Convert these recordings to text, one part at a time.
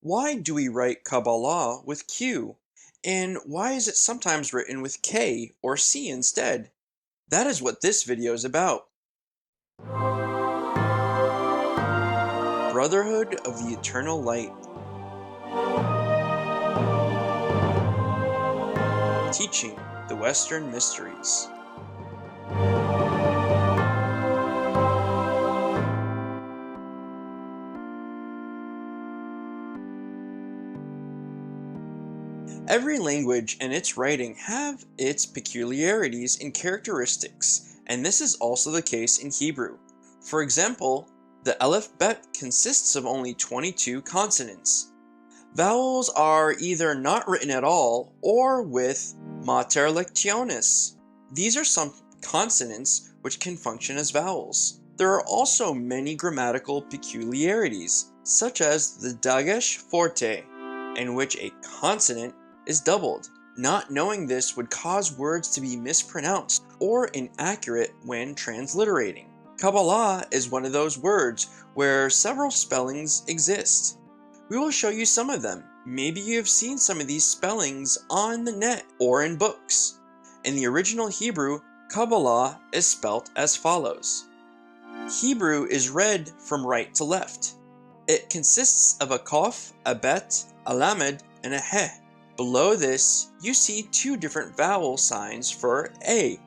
Why do we write Kabbalah with Q? And why is it sometimes written with K or C instead? That is what this video is about. Brotherhood of the Eternal Light. Teaching the Western Mysteries. Every language and its writing have its peculiarities and characteristics, and this is also the case in Hebrew. For example, the Aleph Bet consists of only 22 consonants. Vowels are either not written at all or with mater lectionis. These are some consonants which can function as vowels. There are also many grammatical peculiarities, such as the dagesh forte, in which a consonant is doubled. Not knowing this would cause words to be mispronounced or inaccurate when transliterating. Kabbalah is one of those words where several spellings exist. We will show you some of them. Maybe you have seen some of these spellings on the net or in books. In the original Hebrew, Kabbalah is spelt as follows. Hebrew is read from right to left. It consists of a Kof, a Bet, a Lamed, and a He. Below this, you see two different vowel signs for A.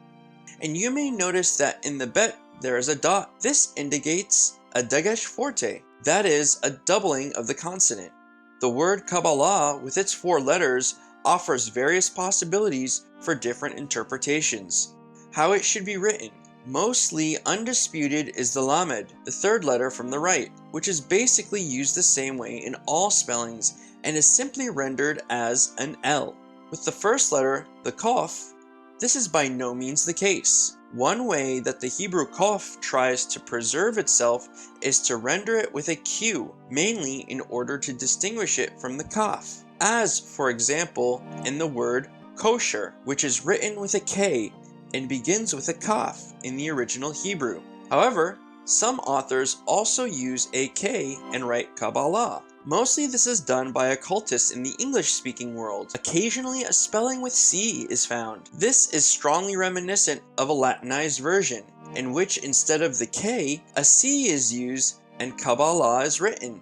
And you may notice that in the Bet there is a dot. This indicates a dagesh forte. That is a doubling of the consonant. The word Kabbalah, with its 4 letters, offers various possibilities for different interpretations. How it should be written. Mostly undisputed is the Lamed, the 3rd letter from the right, which is basically used the same way in all spellings and is simply rendered as an L. With the 1st letter, the Kof, this is by no means the case. One way that the Hebrew Kof tries to preserve itself is to render it with a Q, mainly in order to distinguish it from the Kaf, as, for example, in the word kosher, which is written with a K and begins with a Kaf in the original Hebrew. However, some authors also use a K and write Kabbalah. Mostly this is done by occultists in the English-speaking world. Occasionally a spelling with C is found. This is strongly reminiscent of a Latinized version, in which instead of the K, a C is used and Kabbalah is written.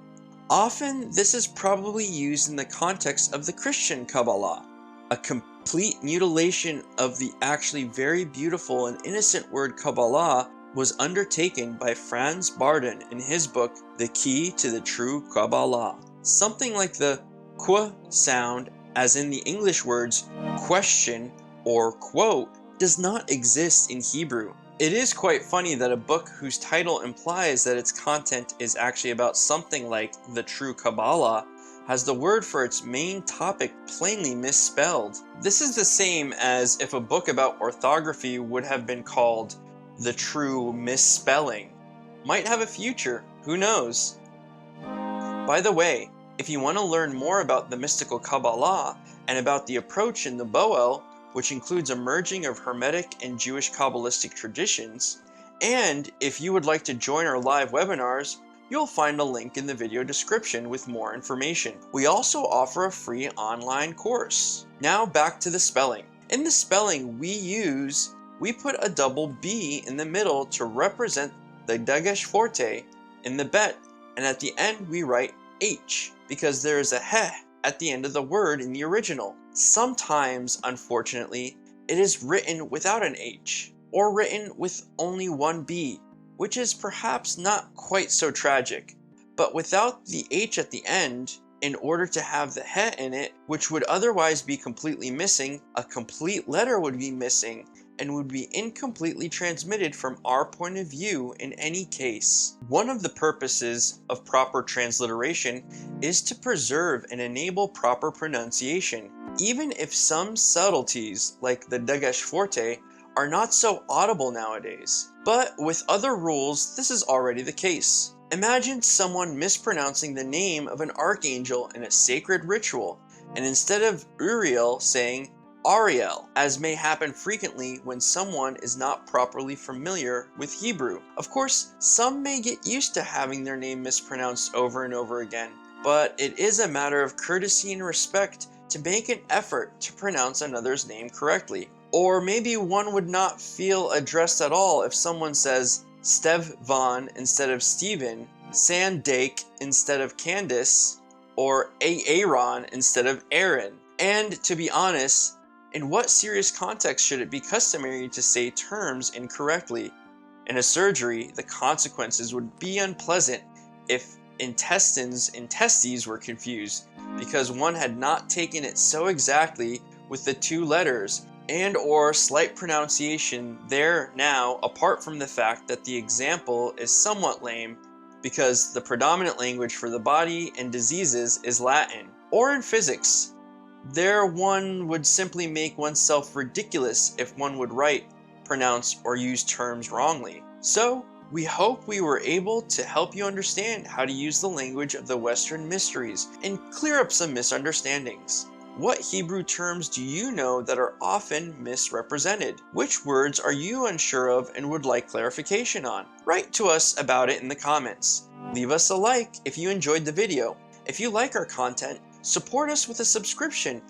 Often this is probably used in the context of the Christian Kabbalah, a complete mutilation of the actually very beautiful and innocent word Kabbalah was undertaken by Franz Barden in his book, The Key to the True Kabbalah. Something like the Q sound, as in the English words question or quote, does not exist in Hebrew. It is quite funny that a book whose title implies that its content is actually about something like the true Kabbalah has the word for its main topic plainly misspelled. This is the same as if a book about orthography would have been called The True Misspelling. Might have a future, who knows? By the way, if you want to learn more about the mystical Kabbalah and about the approach in the Boel, which includes a merging of Hermetic and Jewish Kabbalistic traditions, and if you would like to join our live webinars, you'll find a link in the video description with more information. We also offer a free online course. Now back to the spelling. In the spelling we put a double B in the middle to represent the dagesh forte in the Bet, and at the end we write H, because there is a He at the end of the word in the original. Sometimes, unfortunately, it is written without an H, or written with only one B, which is perhaps not quite so tragic. But without the H at the end, in order to have the He in it, which would otherwise be completely missing, a complete letter would be missing, and would be incompletely transmitted from our point of view in any case. One of the purposes of proper transliteration is to preserve and enable proper pronunciation, even if some subtleties, like the dagesh forte, are not so audible nowadays. But with other rules, this is already the case. Imagine someone mispronouncing the name of an archangel in a sacred ritual, and instead of Uriel saying Ariel, as may happen frequently when someone is not properly familiar with Hebrew. Of course, some may get used to having their name mispronounced over and over again, but it is a matter of courtesy and respect to make an effort to pronounce another's name correctly. Or maybe one would not feel addressed at all if someone says Stevvan instead of Stephen, Sandake instead of Candace, or Aaron instead of Aaron. And to be honest, in what serious context should it be customary to say terms incorrectly? In a surgery, the consequences would be unpleasant if intestines and testes were confused, because one had not taken it so exactly with the two letters, and or slight pronunciation there now, apart from the fact that the example is somewhat lame because the predominant language for the body and diseases is Latin. Or in physics, there one would simply make oneself ridiculous if one would write, pronounce, or use terms wrongly. So, we hope we were able to help you understand how to use the language of the Western mysteries and clear up some misunderstandings. What Hebrew terms do you know that are often misrepresented? Which words are you unsure of and would like clarification on? Write to us about it in the comments. Leave us a like if you enjoyed the video. If you like our content, support us with a subscription